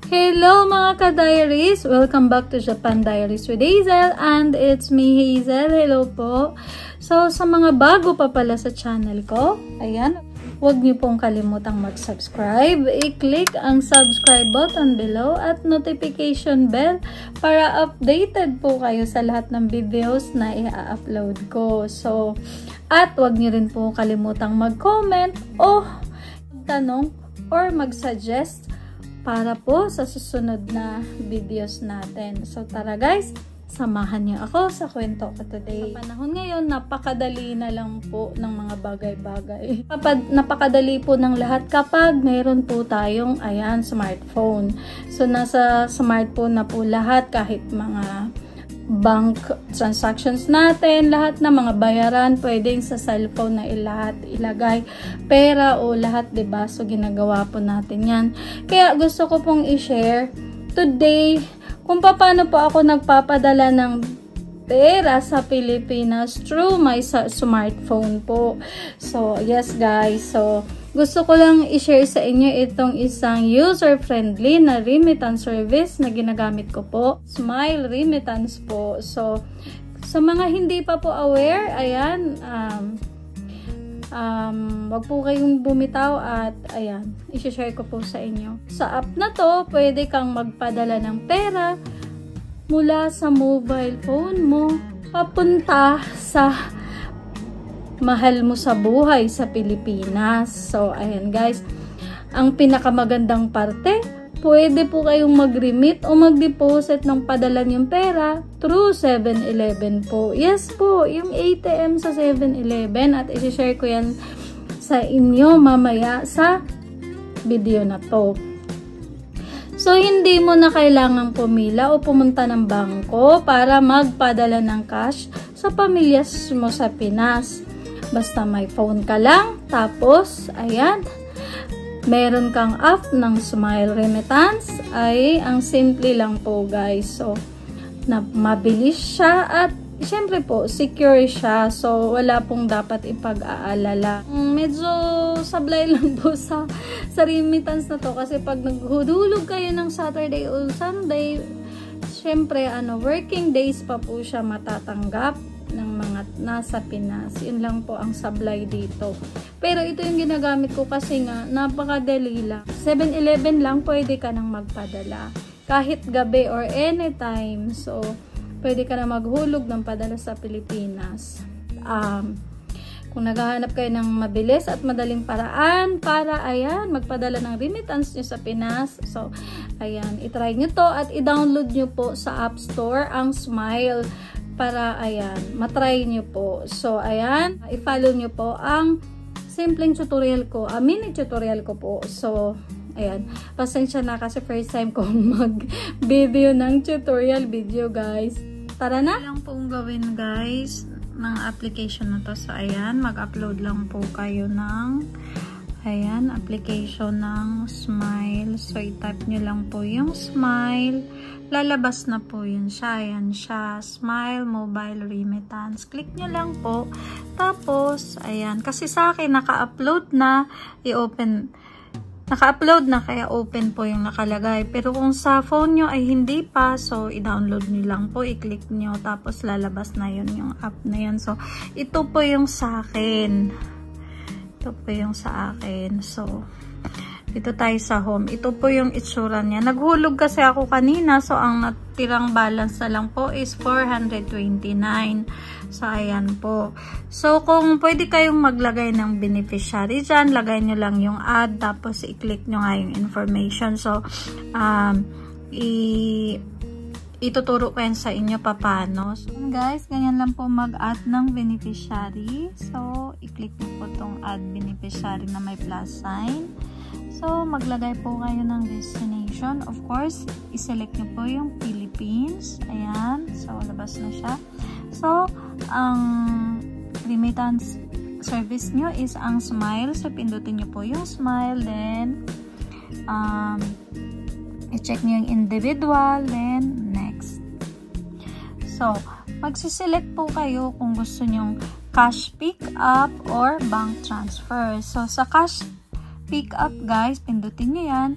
Hello mga ka-diaries! Welcome back to Japan Diaries with Hazel, and it's me Hazel. Hello po! So sa mga bago pa pala sa channel ko, ayan, huwag niyo pong kalimutang mag-subscribe. I-click ang subscribe button below at notification bell para updated po kayo sa lahat ng videos na i-upload ko. So, at huwag niyo rin po kalimutang mag-comment o magtanong or mag-suggest para po sa susunod na videos natin. So tara guys, samahan niyo ako sa kwento ko today. Sa panahon ngayon, napakadali na lang po ng mga bagay-bagay. Napakadali po ng lahat kapag meron po tayong, ayan, smartphone. So nasa smartphone na po lahat, kahit mga bank transactions natin, lahat na mga bayaran, pwedeng sa cellphone na ilagay pera o lahat, diba? So, ginagawa po natin yan. Kaya gusto ko pong i-share today kung paano po ako nagpapadala ng pera sa Pilipinas through my smartphone po. So, yes guys. So, gusto ko lang i-share sa inyo itong isang user-friendly na remittance service na ginagamit ko po. Smile Remittance po. So, sa mga hindi pa po aware, ayan, wag po kayong bumitaw at ayan, i-share ko po sa inyo. Sa app na to, pwede kang magpadala ng pera mula sa mobile phone mo papunta sa mahal mo sa buhay sa Pilipinas. So, ayan guys, ang pinakamagandang parte, pwede po kayong mag-remit o mag-deposit ng padala niyong pera through 7-Eleven po. Yes po, yung ATM sa 7-Eleven, at isi-share ko yan sa inyo mamaya sa video na to. So, hindi mo na kailangang pumila o pumunta ng bangko para magpadala ng cash sa pamilya mo sa Pinas. Basta may phone ka lang, tapos, ayan, meron kang app ng Smile Remittance, ay ang simple lang po guys. So, mabilis siya at syempre po, secure siya. So, wala pong dapat ipag-aalala. Medyo sablay lang po sa remittance na to kasi pag naghudulog kayo ng Saturday o Sunday, syempre, working days pa po siya matatanggap ng mga nasa Pinas. Yun lang po ang sablay dito. Pero ito yung ginagamit ko kasi nga napakadali lang. 7-Eleven lang pwede ka nang magpadala. Kahit gabi or anytime. So, pwede ka na maghulog ng padala sa Pilipinas. Kung naghahanap kayo ng mabilis at madaling paraan para, ayan, magpadala ng remittance nyo sa Pinas. So, ayan, itry nyo to at i-download nyo po sa App Store ang Smile para, ayan, matry nyo po. So, ayan, i-follow nyo po ang simpleng tutorial ko, mini tutorial ko po. So, ayan, pasensya na kasi first time kong mag-video ng tutorial video, guys. Tara na! Lang pong gawin, guys, ng application na to. So, ayan, mag-upload lang po kayo ng, ayan, application ng Smile. So, i-type nyo lang po yung Smile. Lalabas na po yun siya. Ayan siya. Smile Mobile Remittance. Click nyo lang po. Tapos, ayan. Kasi sa akin, naka-upload na. I-open. Naka-upload na, kaya open po yung nakalagay. Pero kung sa phone nyo ay hindi pa, so, i-download nyo lang po. I-click nyo. Tapos, lalabas na yun yung app na yan. So, ito po yung sa akin. Ito po yung sa akin. So, dito tayo sa home. Ito po yung itsura niya. Naghulog kasi ako kanina. So, ang natirang balance na lang po is 429. So, ayan po. So, kung pwede kayong maglagay ng beneficiary dyan, lagay nyo lang yung add. Tapos, i-click nyo nga yung information. So, ituturo ko yan sa inyo paano. So, guys, ganyan lang po mag-add ng beneficiary. So, i-click nyo po tong add beneficiary na may plus sign. So, maglagay po kayo ng destination. Of course, i-select nyo po yung Philippines. Ayan. So, labas na siya. So, ang remittance service nyo is ang Smile. So, pindutin nyo po yung Smile. Then, i-check nyo yung individual. Then, next. So, magsiselect po kayo kung gusto nyong cash pick up or bank transfer. So, sa cash pick up, guys, pindutin nyo yan.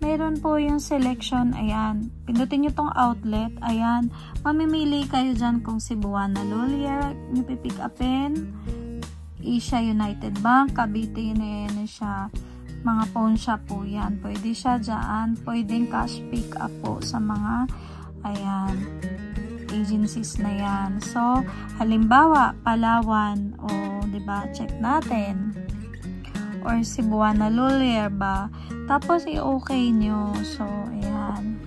mayroon po yung selection. Ayan. Pindutin nyo tong outlet. Ayan. Mamimili kayo dyan kung Cebuana Lawyer nyo pipick upin. Asia United Bank, Cavite yun siya. Mga pawn shop po yan. Pwede siya dyan. Pwedeng cash pick up po sa mga ayan, agencies na yan. So, halimbawa, Palawan. O, diba? Check natin. Or Cebuana Lawyer ba? Tapos, i-okay nyo. So, ayan.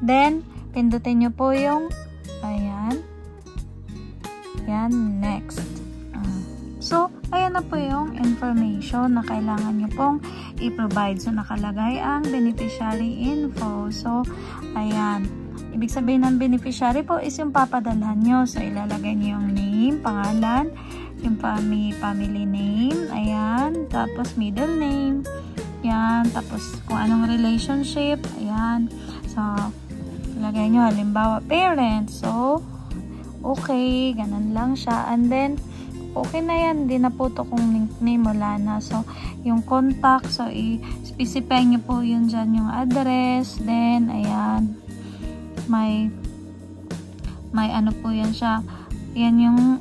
Then, pindutin nyo po yung ayan. Yan, next. So, ayan na po yung information na kailangan nyo pong i-provide. So, nakalagay ang beneficiary info. So, ayan. Ibig sabihin ng beneficiary po is yung papadalhan nyo. So, ilalagay nyo yung name, pangalan, yung family name, ayan. Tapos, middle name, yan. Tapos, kung anong relationship, ayan. So, ilagay nyo halimbawa parents. So, okay, ganun lang siya. And then, okay na yan, hindi na po ito kung nickname, wala na. So, yung contact, so, i-specify nyo po yun dyan, yung address, then, ayan, may ano po yan siya, yan yung,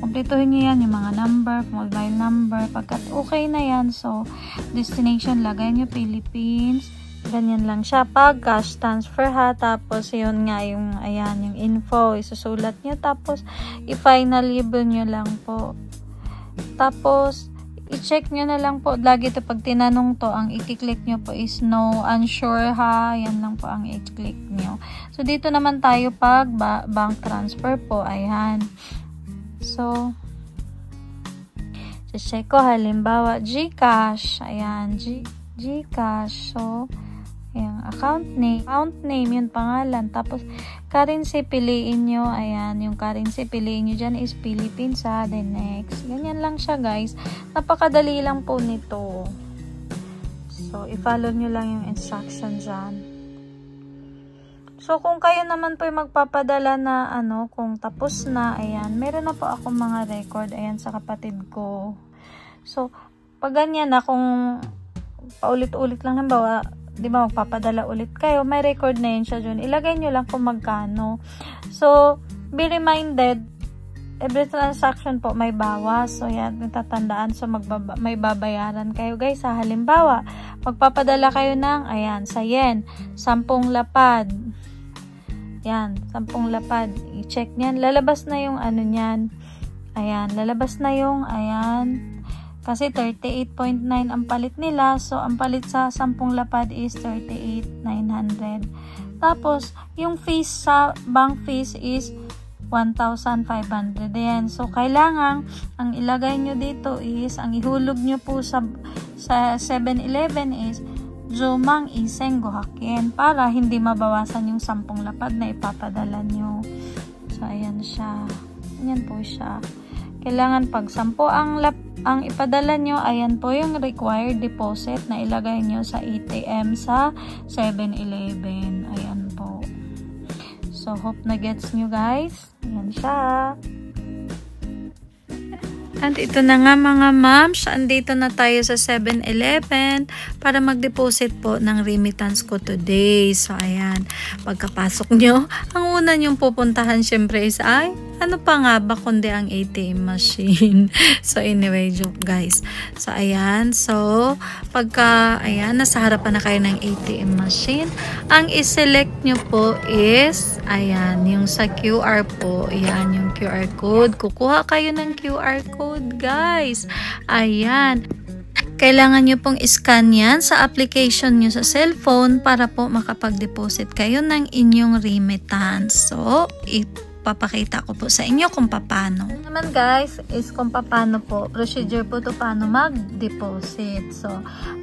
kumpletuhin nyo yan, yung mga number, mobile number, pagkat okay na yan, so, destination, lagay nyo Philippines, ganyan lang siya, pag cash transfer ha, tapos yun nga yung, ayan, yung info, isusulat nyo, tapos i-final label nyo lang po. Tapos, i-check nyo na lang po, lagi to pag tinanong to, ang i-click nyo po is no, unsure ha, yan lang po ang i-click nyo. So, dito naman tayo pag bank transfer po, ayan. So, check ko, halimbawa, GCash, ayan, GCash, so, yung account name, yung pangalan. Tapos, currency, piliin nyo. Ayan, yung currency, piliin nyo dyan is Philippines ha. Then next. Ganyan lang siya guys. Napakadali lang po nito. So, i-follow nyo lang yung instructions dyan. So, kung kayo naman po yung magpapadala na kung tapos na, ayan, meron na po ako mga record, ayan, sa kapatid ko. So, pag ganyan na, kung paulit-ulit lang, halimbawa, di ba, magpapadala ulit kayo, may record na yun siya dyan. Ilagay nyo lang kung magkano. So, be reminded, every transaction po may bawas. So, yan, tatandaan. So, may babayaran kayo, guys. Sa halimbawa, magpapadala kayo ng, ayan, sa yen, 10 lapad. Yan, 10 lapad. I-check nyan. Lalabas na yung nyan. Ayan, lalabas na yung, ayan, kasi 38.9 ang palit nila. So, ang palit sa 10 lapad is 38,900. Tapos, yung fees sa bank fees is 1,500 yen. So, kailangan, ang ilagay nyo dito is, ang ihulog nyo po sa 7-Eleven is, Jumang iseng gohakin, para hindi mabawasan yung 10 lapad na ipapadala nyo. So, ayan siya. Ayan po siya. Kailangan pag 10 ang ipadala nyo, ayan po yung required deposit na ilagay nyo sa ATM sa 7-Eleven. Ayan po. So, hope na gets nyo guys. Ayan siya. And ito na nga mga moms, andito na tayo sa 7-Eleven para mag-deposit po ng remittance ko today. So, ayan. Pagkapasok nyo, ang una nyong pupuntahan syempre is ano pa nga ba kundi ang ATM machine. So, anyway, joke guys. So, ayan. So, pagka, ayan, nasa harapan na kayo ng ATM machine, ang iselect nyo po is, ayan, yung sa QR po. Ayan, yung QR code. Kukuha kayo ng QR code, guys. Ayan. Kailangan nyo pong iscan yan sa application nyo sa cellphone para po makapag-deposit kayo ng inyong remittance. So, papakita ko po sa inyo kung paano. Naman guys, is kung paano po, procedure po to paano mag-deposit. So,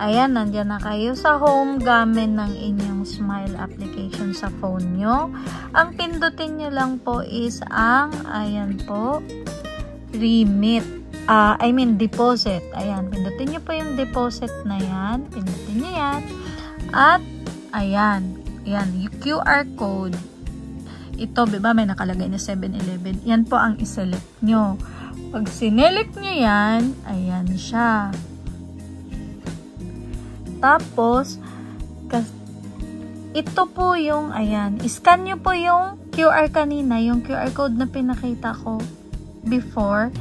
ayan, nandyan na kayo sa home gamit ng inyong Smile application sa phone nyo. Ang pindutin nyo lang po is ang, ayan po, remit. Deposit. Ayan, pindutin nyo po yung deposit na yan. Pindutin nyo yan. At, ayan, yung QR code. Ito, diba, may nakalagay na 7-Eleven. Yan po ang iselect nyo. Pag sinelect nyo yan, ayan siya. Tapos, Ito po yung, ayan, scan nyo po yung QR kanina, yung QR code na pinakita ko before.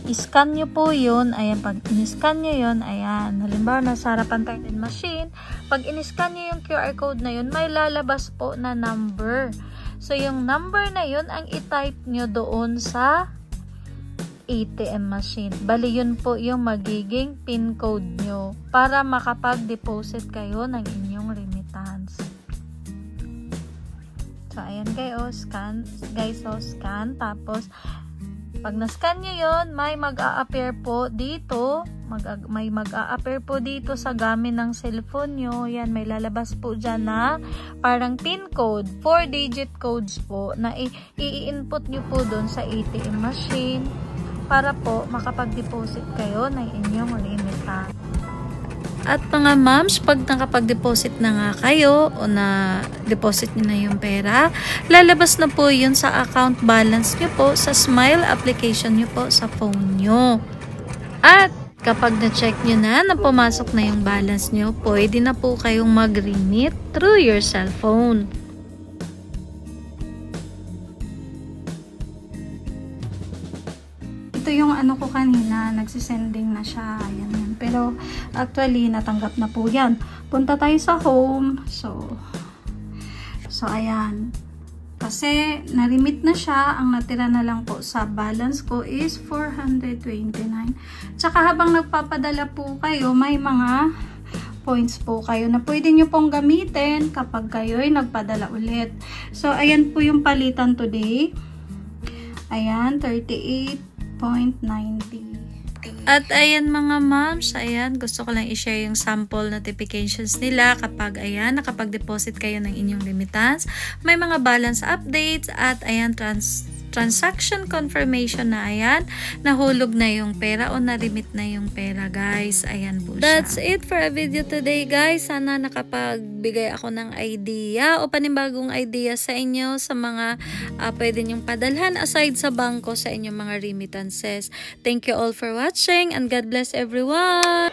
I-scan nyo po yun. Ayan, pag in-scan nyo yun, ayan, halimbawa nasa harapan tayo ng machine, pag in-scan nyo yung QR code na yun, may lalabas po na number. So, yung number na yun, ang i-type nyo doon sa ATM machine. Bali, yun po yung magiging PIN code nyo para makapag-deposit kayo ng inyong remittance. So, ayan guys, scan. Tapos, pag na-scan nyo yun, may mag-a-appear po dito. May mag-a-appear po dito sa gamit ng cellphone nyo. Yan, may lalabas po dyan na parang PIN code. 4-digit codes po na i-input nyo po doon sa ATM machine para po makapag-deposit kayo ng inyong remittance. At mga moms, pag nakapag-deposit na nga kayo o na-deposit nyo na yung pera, lalabas na po yun sa account balance nyo po sa Smile application nyo po sa phone nyo. At kapag na-check nyo na pumasok na yung balance nyo, pwede na po kayong mag-remit through your cellphone. Ito yung ano ko kanina, nagsisending na siya. Ayan yan. Pero actually, natanggap na po yan. Punta tayo sa home. So ayan. Kasi na-remit na siya. Ang natira na lang po sa balance ko is 429. Tsaka habang nagpapadala po kayo, may mga points po kayo na pwede nyo pong gamitin kapag kayo'y nagpadala ulit. So, ayan po yung palitan today. Ayan, 38.90. At ayan mga moms, ayan, gusto ko lang i-share yung sample notifications nila kapag ayan, nakapag-deposit kayo ng inyong remittance. May mga balance updates at ayan, transaction confirmation na ayan, nahulog na yung pera o na-remit na yung pera guys. Ayan po siya. That's it for a video today guys. Sana nakapagbigay ako ng idea o panibagong idea sa inyo sa mga pwede nyong padalhan aside sa bangko sa inyong mga remittances. Thank you all for watching and God bless everyone!